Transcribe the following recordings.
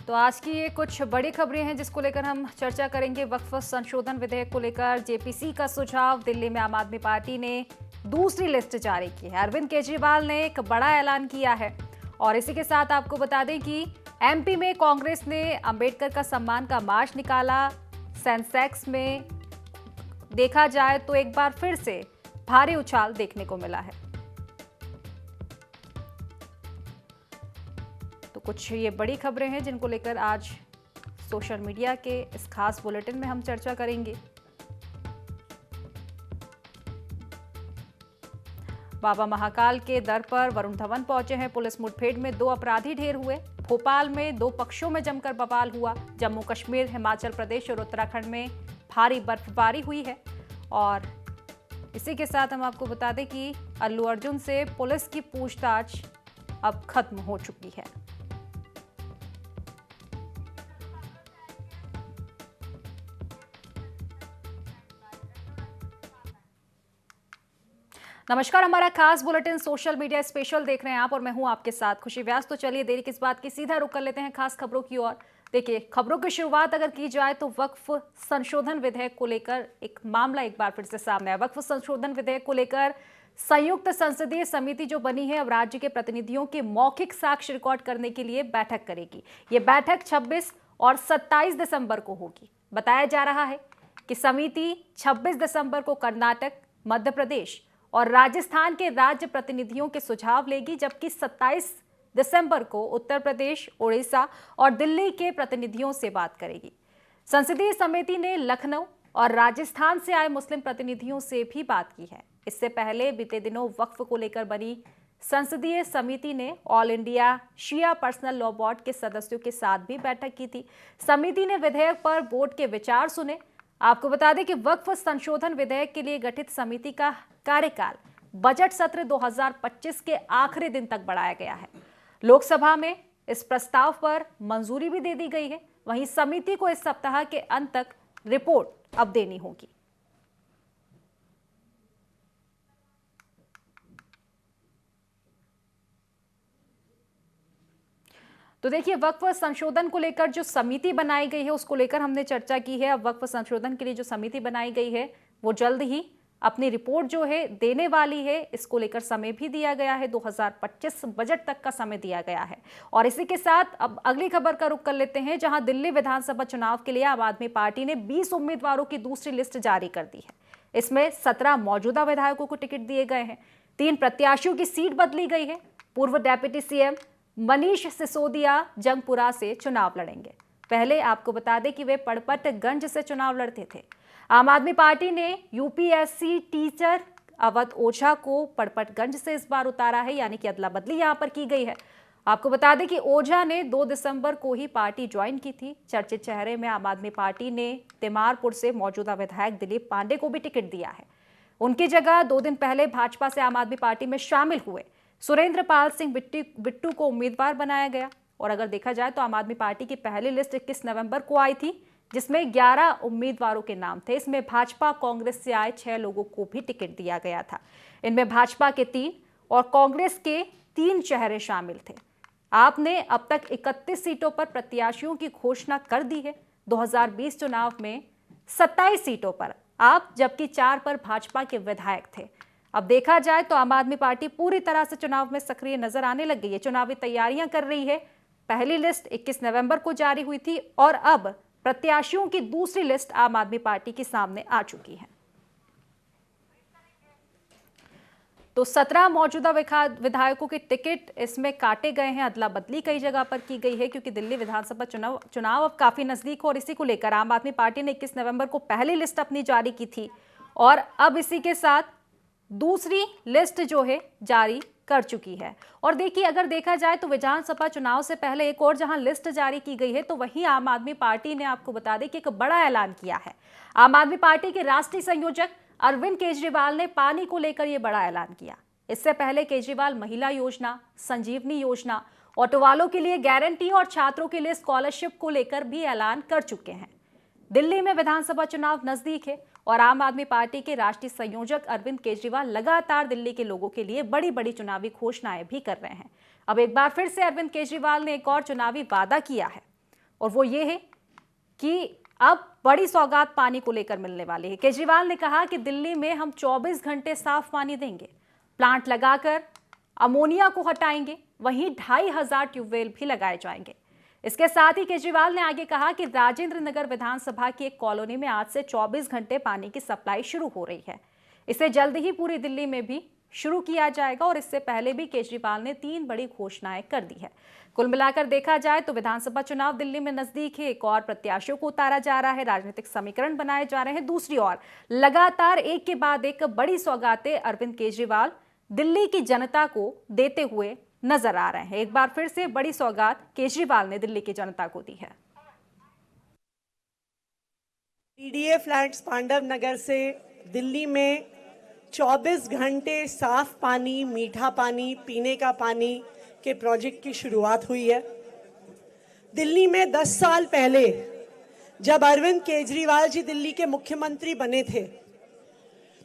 तो आज की ये कुछ बड़ी खबरें हैं जिसको लेकर हम चर्चा करेंगे। वक्फ संशोधन विधेयक को लेकर जेपीसी का सुझाव, दिल्ली में आम आदमी पार्टी ने दूसरी लिस्ट जारी की है, अरविंद केजरीवाल ने एक बड़ा ऐलान किया है। और इसी के साथ आपको बता दें कि एमपी में कांग्रेस ने अंबेडकर का सम्मान का मार्च निकाला। सेंसेक्स में देखा जाए तो एक बार फिर से भारी उछाल देखने को मिला है। तो कुछ ये बड़ी खबरें हैं जिनको लेकर आज सोशल मीडिया के इस खास बुलेटिन में हम चर्चा करेंगे। बाबा महाकाल के दर पर वरुण धवन पहुंचे हैं। पुलिस मुठभेड़ में 2 अपराधी ढेर हुए। भोपाल में 2 पक्षों में जमकर बवाल हुआ। जम्मू कश्मीर, हिमाचल प्रदेश और उत्तराखंड में भारी बर्फबारी हुई है। और इसी के साथ हम आपको बता दें कि अल्लू अर्जुन से पुलिस की पूछताछ अब खत्म हो चुकी है। नमस्कार, हमारा खास बुलेटिन सोशल मीडिया स्पेशल देख रहे हैं आप और मैं हूं आपके साथ खुशी व्यास। तो चलिए देरी किस बात की, सीधा रुख कर लेते हैं खास खबरों की ओर। देखिए, खबरों की शुरुआत अगर की जाए तो वक्फ संशोधन विधेयक को लेकर एक मामला एक बार फिर से सामने आया। वक्फ संशोधन विधेयक को लेकर संयुक्त संसदीय समिति जो बनी है अब राज्य के प्रतिनिधियों के मौखिक साक्ष्य रिकॉर्ड करने के लिए बैठक करेगी। ये बैठक 26 और 27 दिसंबर को होगी। बताया जा रहा है कि समिति 26 दिसंबर को कर्नाटक, मध्य प्रदेश और राजस्थान के राज्य प्रतिनिधियों के सुझाव लेगी, जबकि 27 दिसंबर को उत्तर प्रदेश, उड़ीसा और दिल्ली के प्रतिनिधियों से बात करेगी। संसदीय समिति ने लखनऊ और राजस्थान से आए मुस्लिम प्रतिनिधियों से भी बात की है। इससे पहले बीते दिनों वक्फ को लेकर बनी संसदीय समिति ने ऑल इंडिया शिया पर्सनल लॉ बोर्ड के सदस्यों के साथ भी बैठक की थी। समिति ने विधेयक पर बोर्ड के विचार सुने। आपको बता दें कि वक्फ संशोधन विधेयक के लिए गठित समिति का कार्यकाल बजट सत्र 2025 के आखिरी दिन तक बढ़ाया गया है। लोकसभा में इस प्रस्ताव पर मंजूरी भी दे दी गई है। वहीं समिति को इस सप्ताह के अंत तक रिपोर्ट अब देनी होगी। तो देखिए, वक्फ संशोधन को लेकर जो समिति बनाई गई है उसको लेकर हमने चर्चा की है। अब वक्फ संशोधन के लिए जो समिति बनाई गई है वो जल्द ही अपनी रिपोर्ट जो है देने वाली है। इसको लेकर समय भी दिया गया है, 2025 बजट तक का समय दिया गया है। और इसी के साथ अब अगली खबर का रुख कर लेते हैं, जहां दिल्ली विधानसभा चुनाव के लिए आम आदमी पार्टी ने 20 उम्मीदवारों की दूसरी लिस्ट जारी कर दी है। इसमें 17 मौजूदा विधायकों को टिकट दिए गए हैं। 3 प्रत्याशियों की सीट बदली गई है। पूर्व डेप्यूटी सीएम मनीष सिसोदिया जंगपुरा से चुनाव लड़ेंगे। पहले आपको बता दें कि वे पड़पटगंज से चुनाव लड़ते थे। आम आदमी पार्टी ने यूपीएससी टीचर अवध ओझा को पड़पटगंज से इस बार उतारा है, यानी कि अदला बदली यहां पर की गई है। आपको बता दें कि ओझा ने 2 दिसंबर को ही पार्टी ज्वाइन की थी। चर्चित चेहरे में आम आदमी पार्टी ने तिमारपुर से मौजूदा विधायक दिलीप पांडे को भी टिकट दिया है। उनकी जगह 2 दिन पहले भाजपा से आम आदमी पार्टी में शामिल हुए सुरेंद्र पाल सिंह बिट्टू को उम्मीदवार बनाया गया। और अगर देखा जाए तो आम आदमी पार्टी की पहली लिस्ट 21 नवंबर को आई थी, जिसमें 11 उम्मीदवारों के नाम थे। इसमें भाजपा कांग्रेस से आए 6 लोगों को भी टिकट दिया गया था। इनमें भाजपा के 3 और कांग्रेस के 3 चेहरे शामिल थे। आपने अब तक 31 सीटों पर प्रत्याशियों की घोषणा कर दी है। 2020 चुनाव में 27 सीटों पर आप, जबकि 4 पर भाजपा के विधायक थे। अब देखा जाए तो आम आदमी पार्टी पूरी तरह से चुनाव में सक्रिय नजर आने लग गई है, चुनावी तैयारियां कर रही है। पहली लिस्ट 21 नवंबर को जारी हुई थी और अब प्रत्याशियों की दूसरी लिस्ट आम आदमी पार्टी के सामने आ चुकी है। तो 17 मौजूदा विधायकों के टिकट इसमें काटे गए हैं। अदला बदली कई जगह पर की गई है क्योंकि दिल्ली विधानसभा चुनाव अब काफी नजदीक हो। और इसी को लेकर आम आदमी पार्टी ने 21 नवंबर को पहली लिस्ट अपनी जारी की थी और अब इसी के साथ दूसरी लिस्ट जो है जारी कर चुकी है। और देखिए, अगर देखा जाए तो विधानसभा चुनाव से पहले एक और जहां लिस्ट जारी की गई है तो वहीं आम आदमी पार्टी ने, आपको बता दें कि एक बड़ा ऐलान किया है। आम आदमी पार्टी के राष्ट्रीय संयोजक अरविंद केजरीवाल ने पानी को लेकर यह बड़ा ऐलान किया। इससे पहले केजरीवाल महिला योजना, संजीवनी योजना, ऑटो वालों के लिए गारंटी और छात्रों के लिए स्कॉलरशिप को लेकर भी ऐलान कर चुके हैं। दिल्ली में विधानसभा चुनाव नजदीक है और आम आदमी पार्टी के राष्ट्रीय संयोजक अरविंद केजरीवाल लगातार दिल्ली के लोगों के लिए बड़ी बड़ी चुनावी घोषणाएं भी कर रहे हैं। अब एक बार फिर से अरविंद केजरीवाल ने एक और चुनावी वादा किया है। और वो ये है कि अब बड़ी सौगात पानी को लेकर मिलने वाली है। केजरीवाल ने कहा कि दिल्ली में हम 24 घंटे साफ पानी देंगे, प्लांट लगाकर अमोनिया को हटाएंगे, वहीं 2500 ट्यूबवेल भी लगाए जाएंगे। इसके साथ ही केजरीवाल ने आगे कहा कि राजेंद्र नगर विधानसभा की एक कॉलोनी में आज से 24 घंटे पानी की सप्लाई शुरू हो रही है। इसे जल्द ही पूरी दिल्ली में भी शुरू किया जाएगा और इससे पहले भी केजरीवाल ने 3 बड़ी घोषणाएं कर दी है। कुल मिलाकर देखा जाए तो विधानसभा चुनाव दिल्ली में नजदीक है, एक और प्रत्याशियों को उतारा जा रहा है, राजनीतिक समीकरण बनाए जा रहे हैं। दूसरी ओर लगातार एक के बाद एक बड़ी सौगातें अरविंद केजरीवाल दिल्ली की जनता को देते हुए नजर आ रहे हैं। एक बार फिर से बड़ी सौगात केजरीवाल ने दिल्ली की जनता को दी है। पीडीए फ्लैट्स पांडव नगर से दिल्ली में 24 घंटे साफ पानी, मीठा पानी, पीने का पानी के प्रोजेक्ट की शुरुआत हुई है। दिल्ली में 10 साल पहले जब अरविंद केजरीवाल जी दिल्ली के मुख्यमंत्री बने थे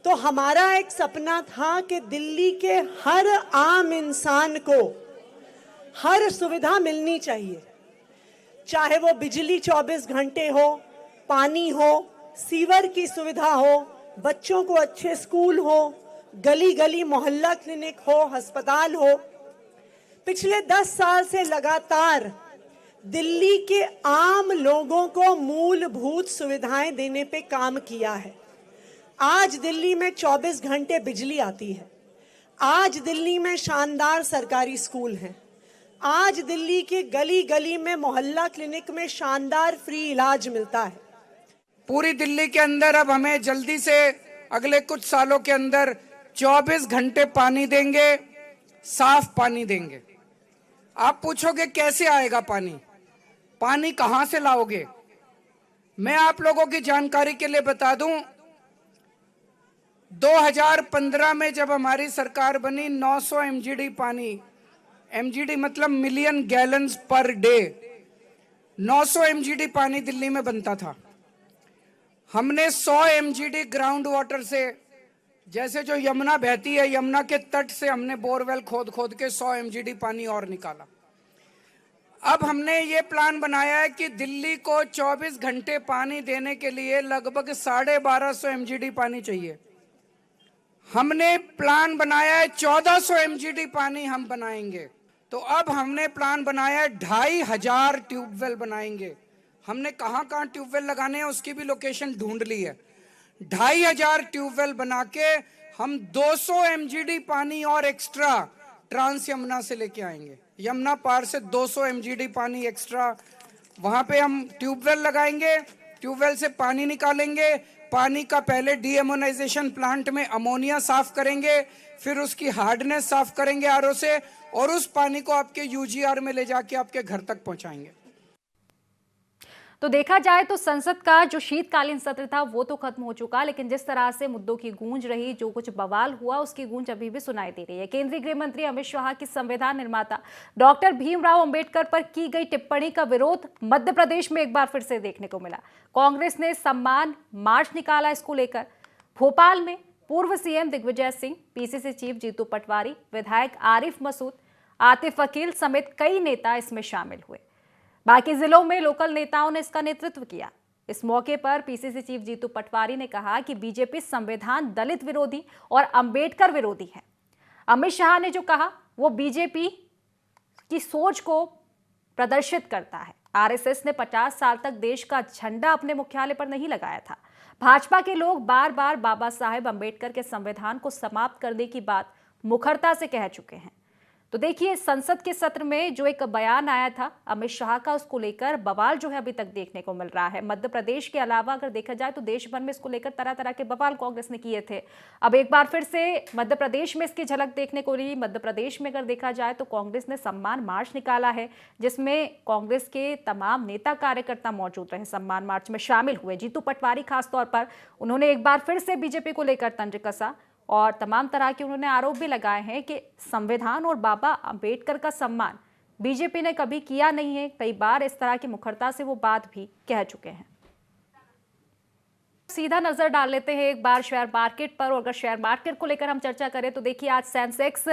तो हमारा एक सपना था कि दिल्ली के हर आम इंसान को हर सुविधा मिलनी चाहिए, चाहे वो बिजली 24 घंटे हो, पानी हो, सीवर की सुविधा हो, बच्चों को अच्छे स्कूल हो, गली गली मोहल्ला क्लिनिक हो, अस्पताल हो। पिछले 10 साल से लगातार दिल्ली के आम लोगों को मूलभूत सुविधाएं देने पे काम किया है। आज दिल्ली में 24 घंटे बिजली आती है, आज दिल्ली में शानदार सरकारी स्कूल हैं, आज दिल्ली के गली गली में मोहल्ला क्लिनिक में शानदार फ्री इलाज मिलता है। पूरी दिल्ली के अंदर अब हमें जल्दी से अगले कुछ सालों के अंदर 24 घंटे पानी देंगे, साफ पानी देंगे। आप पूछोगे कैसे आएगा पानी, पानी कहां से लाओगे? मैं आप लोगों की जानकारी के लिए बता दूं, 2015 में जब हमारी सरकार बनी 900 एमजीडी पानी, एमजीडी मतलब मिलियन गैलन्स पर डे, 900 एमजीडी पानी दिल्ली में बनता था। हमने 100 एमजीडी ग्राउंड वाटर से, जैसे जो यमुना बहती है, यमुना के तट से हमने बोरवेल खोद खोद के 100 एमजीडी पानी और निकाला। अब हमने ये प्लान बनाया है कि दिल्ली को 24 घंटे पानी देने के लिए लगभग 1250 एमजीडी पानी चाहिए। हमने प्लान बनाया है 1400 एमजीडी पानी हम बनाएंगे। तो अब हमने प्लान बनाया है 2500 ट्यूबवेल बनाएंगे। हमने कहाँ कहाँ ट्यूबवेल लगाने हैं उसकी भी लोकेशन ढूंढ ली है। 2500 ट्यूबवेल बना के हम 200 एमजीडी पानी और एक्स्ट्रा ट्रांस यमुना से लेके आएंगे। यमुना पार से 200 एमजीडी पानी एक्स्ट्रा वहां पे हम ट्यूबवेल लगाएंगे, ट्यूबवेल से पानी निकालेंगे। पानी का पहले डीएमोनाइजेशन प्लांट में अमोनिया साफ करेंगे, फिर उसकी हार्डनेस साफ करेंगे आरओ से, और उस पानी को आपके यूजीआर में ले जाके आपके घर तक पहुंचाएंगे। तो देखा जाए तो संसद का जो शीतकालीन सत्र था वो तो खत्म हो चुका, लेकिन जिस तरह से मुद्दों की गूंज रही, जो कुछ बवाल हुआ, उसकी गूंज अभी भी सुनाई दे रही है। केंद्रीय गृह मंत्री अमित शाह की संविधान निर्माता डॉक्टर भीमराव अंबेडकर पर की गई टिप्पणी का विरोध मध्य प्रदेश में एक बार फिर से देखने को मिला। कांग्रेस ने सम्मान मार्च निकाला इसको लेकर। भोपाल में पूर्व CM Digvijaya Singh, PCC chief Jitu Patwari, विधायक आरिफ मसूद, आतिफ वकील समेत कई नेता इसमें शामिल हुए। बाकी जिलों में लोकल नेताओं ने इसका नेतृत्व किया। इस मौके पर पीसीसी चीफ जीतू पटवारी ने कहा कि बीजेपी संविधान दलित विरोधी और अंबेडकर विरोधी है। अमित शाह ने जो कहा वो बीजेपी की सोच को प्रदर्शित करता है। आरएसएस ने 50 साल तक देश का झंडा अपने मुख्यालय पर नहीं लगाया था। भाजपा के लोग बार बार बाबा साहेब अंबेडकर के संविधान को समाप्त करने की बात मुखरता से कह चुके हैं। तो देखिए, संसद के सत्र में जो एक बयान आया था अमित शाह का, उसको लेकर बवाल जो है अभी तक देखने को मिल रहा है। मध्य प्रदेश के अलावा अगर देखा जाए तो देश भर में इसको लेकर तरह तरह के बवाल कांग्रेस ने किए थे। अब एक बार फिर से मध्य प्रदेश में इसकी झलक देखने को मिली। मध्य प्रदेश में अगर देखा जाए तो कांग्रेस ने सम्मान मार्च निकाला है, जिसमें कांग्रेस के तमाम नेता कार्यकर्ता मौजूद रहे, सम्मान मार्च में शामिल हुए। जीतू पटवारी खासतौर पर उन्होंने एक बार फिर से बीजेपी को लेकर तंज कसा और तमाम तरह के उन्होंने आरोप भी लगाए हैं कि संविधान और बाबा अंबेडकर का सम्मान बीजेपी ने कभी किया नहीं है। कई बार इस तरह की मुखरता से वो बात भी कह चुके हैं। सीधा नजर डाल लेते हैं एक बार शेयर मार्केट पर। और अगर शेयर मार्केट को लेकर हम चर्चा करें तो देखिए, आज सेंसेक्स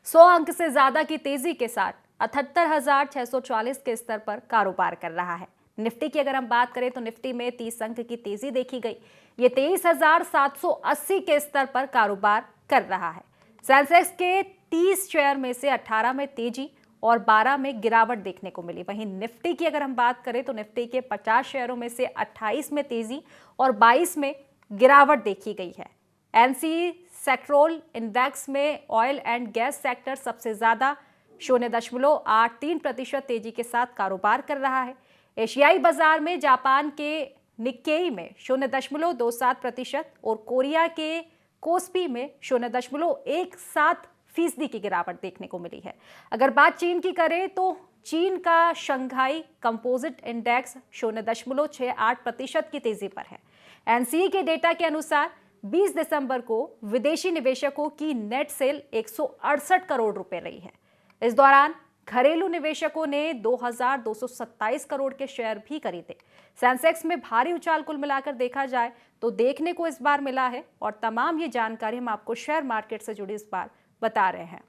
100 अंक से ज्यादा की तेजी के साथ 78,640 के स्तर पर कारोबार कर रहा है। निफ्टी की अगर हम बात करें तो निफ्टी में 30 अंक की तेजी देखी गई। ये 23,780 के स्तर पर कारोबार कर रहा है। सेंसेक्स के 30 शेयर में से 18 में तेजी और 12 में गिरावट देखने को मिली। वहीं निफ्टी की अगर हम बात करें तो निफ्टी के 50 शेयरों में से 28 में तेजी और 22 में गिरावट देखी गई है। एनसी सेक्टोरल इंडेक्स में ऑयल एंड गैस सेक्टर सबसे ज्यादा 0.83% तेजी के साथ कारोबार कर रहा है। एशियाई बाजार में जापान के निक्केई में 0.27% और कोरिया के कोस्पी में 0.17% की गिरावट देखने को मिली है। अगर बात चीन की करें तो चीन का शंघाई कंपोजिट इंडेक्स 0.68% की तेजी पर है। एनसीई के डेटा के अनुसार 20 दिसंबर को विदेशी निवेशकों की नेट सेल 168 करोड़ रुपए रही है। इस दौरान घरेलू निवेशकों ने 2,227 करोड़ के शेयर भी खरीदे। सेंसेक्स में भारी उछाल कुल मिलाकर देखा जाए तो देखने को इस बार मिला है और तमाम ये जानकारी हम आपको शेयर मार्केट से जुड़ी इस बार बता रहे हैं।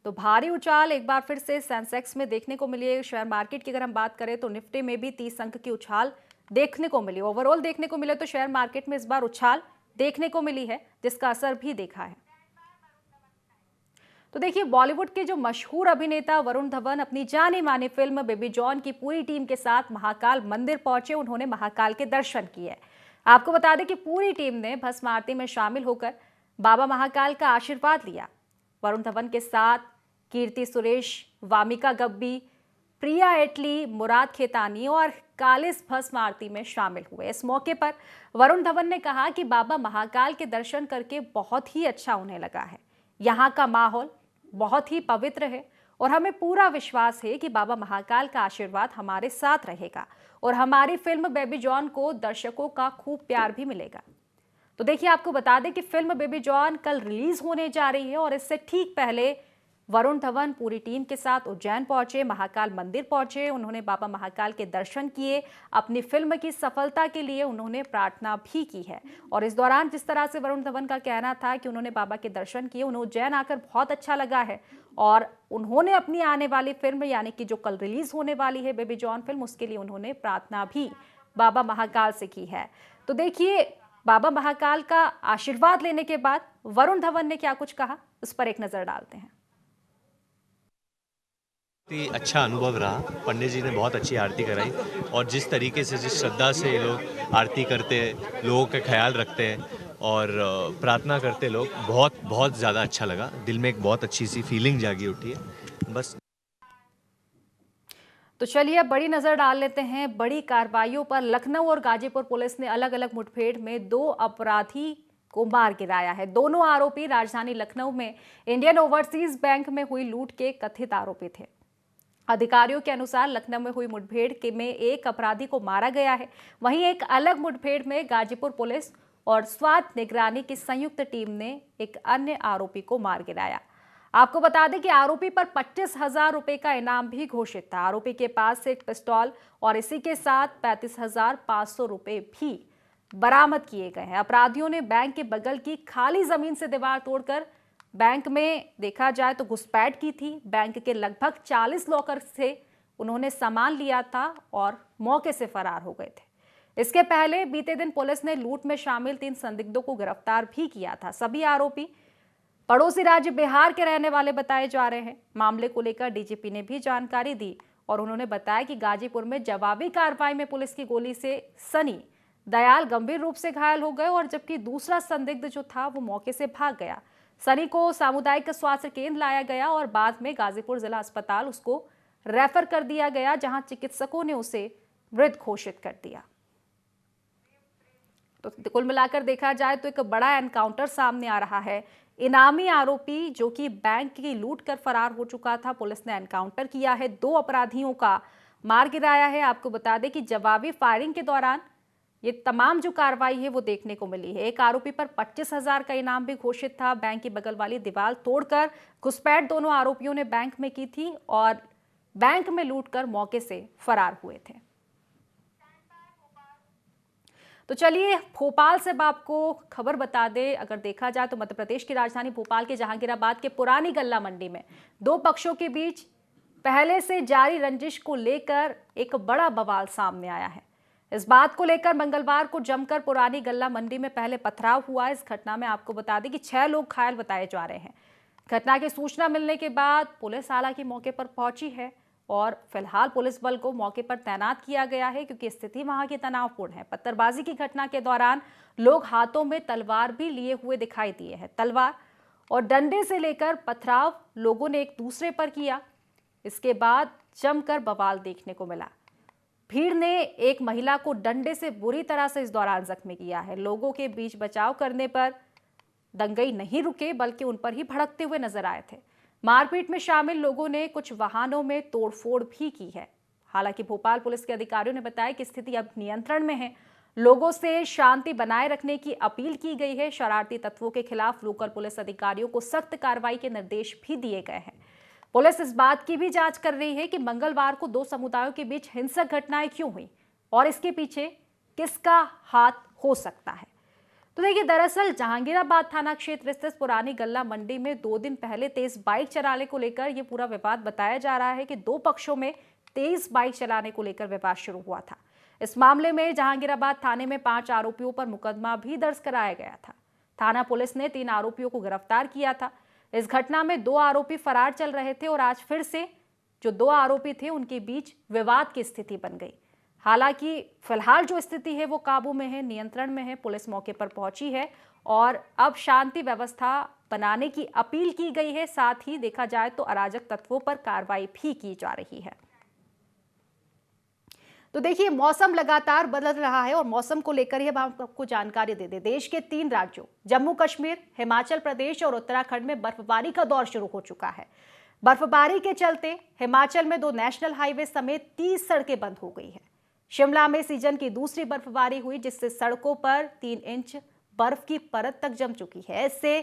तो भारी उछाल एक बार फिर से सेंसेक्स में देखने को मिली है। शेयर मार्केट की अगर हम बात करें तो निफ्टी में भी 30 अंक की उछाल देखने को मिली। ओवरऑल देखने को मिले तो शेयर मार्केट में इस बार उछाल देखने को मिली है, जिसका असर भी देखा है। तो देखिए, बॉलीवुड के जो मशहूर अभिनेता वरुण धवन अपनी जानी मानी फिल्म बेबी जॉन की पूरी टीम के साथ महाकाल मंदिर पहुंचे। उन्होंने महाकाल के दर्शन किए। आपको बता दें कि पूरी टीम ने भस्म आरती में शामिल होकर बाबा महाकाल का आशीर्वाद लिया। वरुण धवन के साथ कीर्ति सुरेश, वामिका गब्बी, प्रिया एटली, मुराद खेतानी और कालिस भस्म आरती में शामिल हुए। इस मौके पर वरुण धवन ने कहा कि बाबा महाकाल के दर्शन करके बहुत ही अच्छा उन्हें लगा है। यहाँ का माहौल बहुत ही पवित्र है और हमें पूरा विश्वास है कि बाबा महाकाल का आशीर्वाद हमारे साथ रहेगा और हमारी फिल्म बेबी जॉन को दर्शकों का खूब प्यार भी मिलेगा। तो देखिए, आपको बता दें कि फिल्म बेबी जॉन कल रिलीज होने जा रही है और इससे ठीक पहले वरुण धवन पूरी टीम के साथ उज्जैन पहुंचे, महाकाल मंदिर पहुंचे। उन्होंने बाबा महाकाल के दर्शन किए। अपनी फिल्म की सफलता के लिए उन्होंने प्रार्थना भी की है। और इस दौरान जिस तरह से वरुण धवन का कहना था कि उन्होंने बाबा के दर्शन किए, उन्हें उज्जैन आकर बहुत अच्छा लगा है और उन्होंने अपनी आने वाली फिल्म यानी कि जो कल रिलीज होने वाली है बेबी जॉन फिल्म, उसके लिए उन्होंने प्रार्थना भी बाबा महाकाल से की है। तो देखिए, बाबा महाकाल का आशीर्वाद लेने के बाद वरुण धवन ने क्या कुछ कहा, उस पर एक नजर डालते हैं। अच्छा अनुभव रहा। पंडित जी ने बहुत अच्छी आरती कराई और जिस तरीके से, जिस श्रद्धा से ये लोग आरती करते हैं, लोगों का ख्याल रखते हैं और प्रार्थना करते लोग, बहुत ज़्यादा अच्छा लगा। दिल में एक बहुत अच्छी सी फीलिंग जागी उठी है बस। तो चलिए अब बड़ी नजर डाल लेते हैं बड़ी कार्रवाइयों पर। लखनऊ और गाजीपुर पुलिस ने अलग अलग मुठभेड़ में 2 अपराधी को मार गिराया है। दोनों आरोपी राजधानी लखनऊ में इंडियन ओवरसीज बैंक में हुई लूट के कथित आरोपी थे। अधिकारियों के अनुसार लखनऊ में हुई मुठभेड़ में एक अपराधी को मारा गया है। वहीं एक अलग मुठभेड़ में गाजीपुर पुलिस और स्वात निगरानी की संयुक्त टीम ने एक अन्य आरोपी को मार गिराया। आपको बता दें कि आरोपी पर 25,000 रुपए का इनाम भी घोषित था। आरोपी के पास से एक पिस्तौल और इसी के साथ 35,500 रुपए भी बरामद किए गए हैं। अपराधियों ने बैंक के बगल की खाली जमीन से दीवार तोड़कर बैंक में देखा जाए तो घुसपैठ की थी। बैंक के लगभग 40 लॉकर से उन्होंने सामान लिया था और मौके से फरार हो गए थे। इसके पहले बीते दिन पुलिस ने लूट में शामिल 3 संदिग्धों को गिरफ्तार भी किया था। सभी आरोपी पड़ोसी राज्य बिहार के रहने वाले बताए जा रहे हैं। मामले को लेकर डीजीपी ने भी जानकारी दी और उन्होंने बताया कि गाजीपुर में जवाबी कार्रवाई में पुलिस की गोली से सनी दयाल गंभीर रूप से घायल हो गए और जबकि दूसरा संदिग्ध जो था वो मौके से भाग गया। सनी को सामुदायिक स्वास्थ्य केंद्र लाया गया और बाद में गाजीपुर जिला अस्पताल उसको रेफर कर दिया गया, जहां चिकित्सकों ने उसे मृत घोषित कर दिया। तो कुल मिलाकर देखा जाए तो एक बड़ा एनकाउंटर सामने आ रहा है। इनामी आरोपी जो कि बैंक की लूट कर फरार हो चुका था, पुलिस ने एनकाउंटर किया है। 2 अपराधियों का मार गिराया है। आपको बता दें कि जवाबी फायरिंग के दौरान ये तमाम जो कार्रवाई है वो देखने को मिली है। एक आरोपी पर 25,000 का इनाम भी घोषित था। बैंक की बगल वाली दीवार तोड़कर घुसपैठ दोनों आरोपियों ने बैंक में की थी और बैंक में लूटकर मौके से फरार हुए थे। तो चलिए भोपाल से अब आपको खबर बता दें। अगर देखा जाए तो मध्य प्रदेश की राजधानी भोपाल के जहांगीराबाद के पुरानी गल्ला मंडी में दो पक्षों के बीच पहले से जारी रंजिश को लेकर एक बड़ा बवाल सामने आया है। इस बात को लेकर मंगलवार को जमकर पुरानी गल्ला मंडी में पहले पथराव हुआ। इस घटना में आपको बता दें कि 6 लोग घायल बताए जा रहे हैं। घटना की सूचना मिलने के बाद पुलिस हालांकि मौके पर पहुंची है और फिलहाल पुलिस बल को मौके पर तैनात किया गया है क्योंकि स्थिति वहां की तनावपूर्ण है। पत्थरबाजी की घटना के दौरान लोग हाथों में तलवार भी लिए हुए दिखाई दिए हैं। तलवार और डंडे से लेकर पथराव लोगों ने एक दूसरे पर किया। इसके बाद जमकर बवाल देखने को मिला। भीड़ ने एक महिला को डंडे से बुरी तरह से इस दौरान जख्मी किया है। लोगों के बीच बचाव करने पर दंगई नहीं रुके बल्कि उन पर ही भड़कते हुए नजर आए थे। मारपीट में शामिल लोगों ने कुछ वाहनों में तोड़फोड़ भी की है। हालांकि भोपाल पुलिस के अधिकारियों ने बताया कि स्थिति अब नियंत्रण में है। लोगों से शांति बनाए रखने की अपील की गई है। शरारती तत्वों के खिलाफ लोकल पुलिस अधिकारियों को सख्त कार्रवाई के निर्देश भी दिए गए हैं। पुलिस इस बात की भी जांच कर रही है कि मंगलवार को दो समुदायों के बीच हिंसक घटनाएं क्यों हुई और इसके पीछे किसका हाथ हो सकता है। तो देखिए, दरअसल जहांगीराबाद थाना क्षेत्र स्थित पुरानी गल्ला मंडी में 2 दिन पहले तेज बाइक चलाने को लेकर यह पूरा विवाद बताया जा रहा है कि दो पक्षों में तेज बाइक चलाने को लेकर विवाद शुरू हुआ था। इस मामले में जहांगीराबाद थाने में 5 आरोपियों पर मुकदमा भी दर्ज कराया गया था। थाना पुलिस ने 3 आरोपियों को गिरफ्तार किया था। इस घटना में 2 आरोपी फरार चल रहे थे और आज फिर से जो 2 आरोपी थे उनके बीच विवाद की स्थिति बन गई। हालांकि फिलहाल जो स्थिति है वो काबू में है, नियंत्रण में है। पुलिस मौके पर पहुंची है और अब शांति व्यवस्था बनाने की अपील की गई है। साथ ही देखा जाए तो अराजक तत्वों पर कार्रवाई भी की जा रही है। तो देखिए, मौसम लगातार बदल रहा है और मौसम को लेकर ही अब हम आपको जानकारी दे दें। देश के 3 राज्यों जम्मू कश्मीर, हिमाचल प्रदेश और उत्तराखंड में बर्फबारी का दौर शुरू हो चुका है। बर्फबारी के चलते हिमाचल में 2 नेशनल हाईवे समेत 30 सड़कें बंद हो गई है। शिमला में सीजन की दूसरी बर्फबारी हुई जिससे सड़कों पर 3 इंच बर्फ की परत तक जम चुकी है। इससे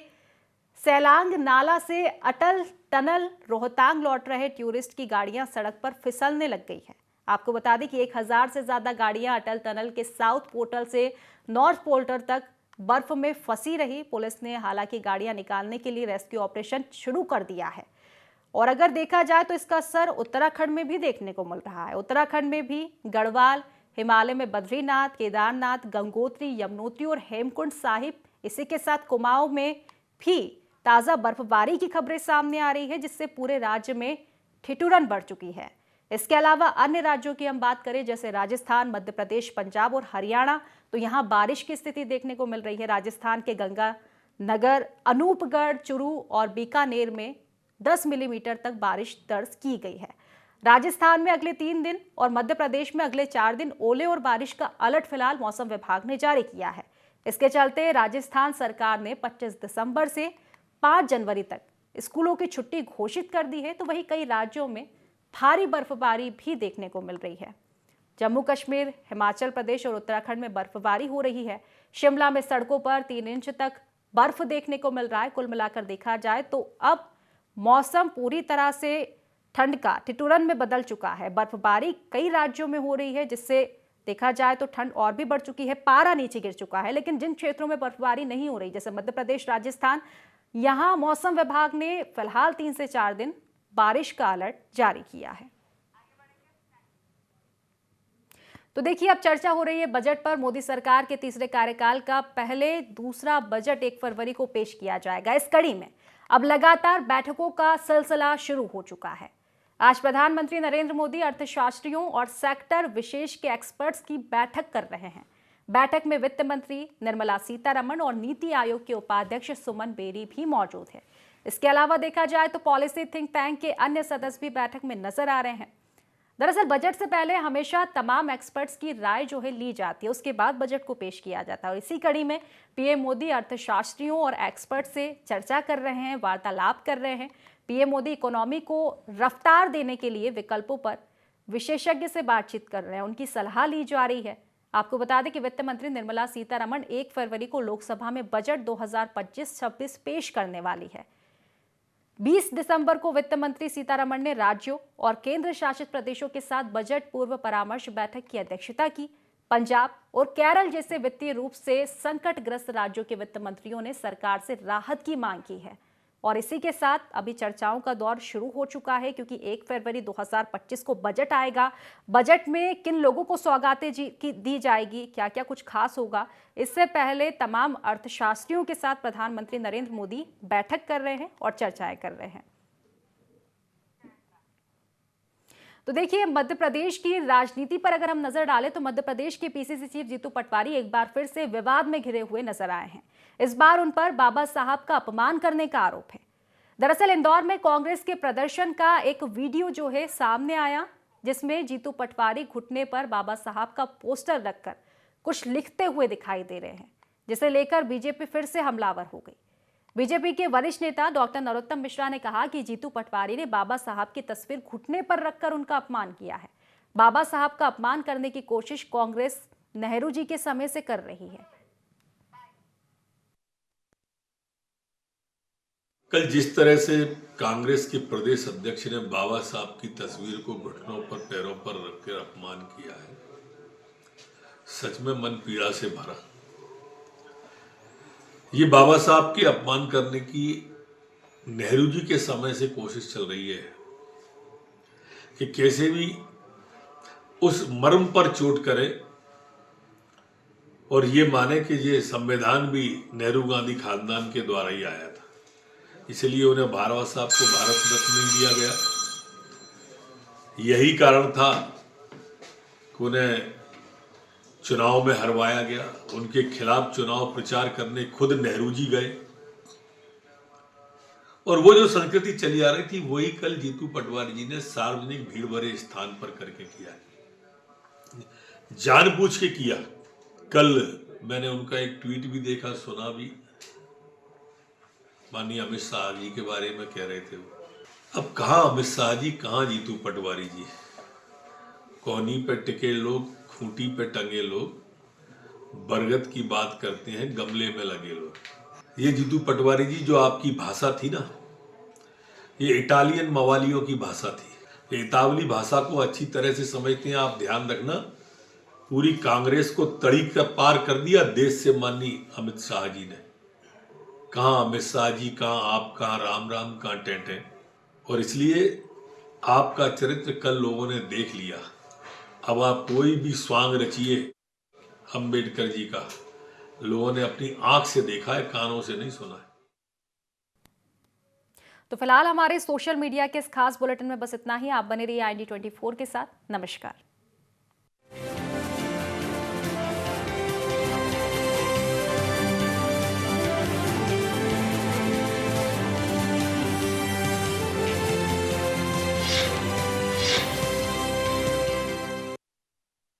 सैलांग नाला से अटल टनल रोहतांग लौट रहे टूरिस्ट की गाड़ियां सड़क पर फिसलने लग गई है। आपको बता दें कि 1000 से ज्यादा गाड़ियां अटल टनल के साउथ पोर्टल से नॉर्थ पोर्टल तक बर्फ में फंसी रही। पुलिस ने हालांकि गाड़ियां निकालने के लिए रेस्क्यू ऑपरेशन शुरू कर दिया है और अगर देखा जाए तो इसका असर उत्तराखंड में भी देखने को मिल रहा है। उत्तराखंड में भी गढ़वाल, हिमालय में बद्रीनाथ, केदारनाथ, गंगोत्री, यमुनोत्री और हेमकुंड साहिब, इसी के साथ कुमाऊं में भी ताजा बर्फबारी की खबरें सामने आ रही है जिससे पूरे राज्य में ठिठुरन बढ़ चुकी है। इसके अलावा अन्य राज्यों की हम बात करें जैसे राजस्थान, मध्य प्रदेश, पंजाब और हरियाणा, तो यहाँ बारिश की स्थिति देखने को मिल रही है। राजस्थान के गंगानगर, अनूपगढ़, चूरू और बीकानेर में 10 मिलीमीटर तक बारिश दर्ज की गई है। राजस्थान में अगले 3 दिन और मध्य प्रदेश में अगले 4 दिन ओले और बारिश का अलर्ट फिलहाल मौसम विभाग ने जारी किया है। इसके चलते राजस्थान सरकार ने 25 दिसंबर से 5 जनवरी तक स्कूलों की छुट्टी घोषित कर दी है। तो वहीं कई राज्यों में भारी बर्फबारी भी देखने को मिल रही है। जम्मू कश्मीर, हिमाचल प्रदेश और उत्तराखंड में बर्फबारी हो रही है। शिमला में सड़कों पर 3 इंच तक बर्फ देखने को मिल रहा है। कुल मिलाकर देखा जाए तो अब मौसम पूरी तरह से ठंड का ठिठुरन में बदल चुका है। बर्फबारी कई राज्यों में हो रही है जिससे देखा जाए तो ठंड और भी बढ़ चुकी है। पारा नीचे गिर चुका है। लेकिन जिन क्षेत्रों में बर्फबारी नहीं हो रही जैसे मध्य प्रदेश, राजस्थान, यहां मौसम विभाग ने फिलहाल 3 से 4 दिन बारिश का अलर्ट जारी किया है। तो देखिए, अब चर्चा हो रही है बजट पर। मोदी सरकार के तीसरे कार्यकाल का पहले दूसरा बजट 1 फरवरी को पेश किया जाएगा। इस कड़ी में अब लगातार बैठकों का सिलसिला शुरू हो चुका है। आज प्रधानमंत्री नरेंद्र मोदी अर्थशास्त्रियों और सेक्टर विशेष के एक्सपर्ट्स की बैठक कर रहे हैं। बैठक में वित्त मंत्री निर्मला सीतारमण और नीति आयोग के उपाध्यक्ष सुमन बेरी भी मौजूद है। इसके अलावा देखा जाए तो पॉलिसी थिंक टैंक के अन्य सदस्य भी बैठक में नजर आ रहे हैं। दरअसल बजट से पहले हमेशा तमाम एक्सपर्ट्स की राय जो है ली जाती है, उसके बाद बजट को पेश किया जाता है और इसी कड़ी में पीएम मोदी अर्थशास्त्रियों और एक्सपर्ट से चर्चा कर रहे हैं, वार्तालाप कर रहे हैं। पीएम मोदी इकोनॉमी को रफ्तार देने के लिए विकल्पों पर विशेषज्ञ से बातचीत कर रहे हैं, उनकी सलाह ली जा रही है। आपको बता दें कि वित्त मंत्री निर्मला सीतारमण 1 फरवरी को लोकसभा में बजट 2025-26 पेश करने वाली है। 20 दिसंबर को वित्त मंत्री सीतारमण ने राज्यों और केंद्र शासित प्रदेशों के साथ बजट पूर्व परामर्श बैठक की अध्यक्षता की। पंजाब और केरल जैसे वित्तीय रूप से संकटग्रस्त राज्यों के वित्त मंत्रियों ने सरकार से राहत की मांग की है। और इसी के साथ अभी चर्चाओं का दौर शुरू हो चुका है, क्योंकि 1 फरवरी 2025 को बजट आएगा। बजट में किन लोगों को सौगातें दी जाएगी, क्या क्या कुछ खास होगा, इससे पहले तमाम अर्थशास्त्रियों के साथ प्रधानमंत्री नरेंद्र मोदी बैठक कर रहे हैं और चर्चाएं कर रहे हैं। तो देखिए, मध्य प्रदेश की राजनीति पर अगर हम नजर डालें तो मध्य प्रदेश के पीसीसी चीफ जीतू पटवारी एक बार फिर से विवाद में घिरे हुए नजर आए हैं। इस बार उन पर बाबा साहब का अपमान करने का आरोप है। दरअसल इंदौर में कांग्रेस के प्रदर्शन का एक वीडियो जो है सामने आया, जिसमें जीतू पटवारी घुटने पर बाबा साहब का पोस्टर रखकर कुछ लिखते हुए दिखाई दे रहे हैं, जिसे लेकर बीजेपी फिर से हमलावर हो गई। बीजेपी के वरिष्ठ नेता डॉक्टर नरोत्तम मिश्रा ने कहा कि जीतू पटवारी ने बाबा साहब की तस्वीर घुटने पर रखकर उनका अपमान किया है। बाबा साहब का अपमान करने की कोशिश कांग्रेस नेहरू जी के समय से कर रही है। कल जिस तरह से कांग्रेस के प्रदेश अध्यक्ष ने बाबा साहब की तस्वीर को घुटनों पर पैरों पर रखकर अपमान किया है, सच में मन पीड़ा से भरा। ये बाबा साहब के अपमान करने की नेहरू जी के समय से कोशिश चल रही है कि कैसे भी उस मर्म पर चोट करे और ये माने कि ये संविधान भी नेहरू गांधी खानदान के द्वारा ही आया था, इसलिए उन्हें बाबा साहब को भारत रत्न नहीं दिया गया। यही कारण था कि उन्हें चुनाव में हरवाया गया। उनके खिलाफ चुनाव प्रचार करने खुद नेहरू जी गए और वो जो संस्कृति चली आ रही थी वही कल जीतू पटवारी जी ने सार्वजनिक भीड़ भरे स्थान पर करके किया, जानबूझ के किया। कल मैंने उनका एक ट्वीट भी देखा, सुना भी। माननीय अमित शाह जी के बारे में कह रहे थे वो। अब कहाँ अमित शाह जी, कहाँ जीतू पटवारी जी। कोहनी पे टिके लोग, खूंटी पे टंगे लोग, बरगद की बात करते हैं गमले में लगे लोग। ये जीतू पटवारी जी, जो आपकी भाषा थी ना, ये इटालियन मवालियों की भाषा थी। ये इतावली भाषा को अच्छी तरह से समझते हैं आप, ध्यान रखना। पूरी कांग्रेस को तड़ी का पार कर दिया देश से माननीय अमित शाह जी ने। कहाँ अमित शाह जी, कहाँ आप, कहाँ राम राम, कहाँ टेंटे। और इसलिए आपका चरित्र कल लोगों ने देख लिया। अब आप कोई भी स्वांग रचिए अंबेडकर जी का, लोगों ने अपनी आंख से देखा है, कानों से नहीं सुना है। तो फिलहाल हमारे सोशल मीडिया के इस खास बुलेटिन में बस इतना ही। आप बने रहिए IND24 के साथ। नमस्कार।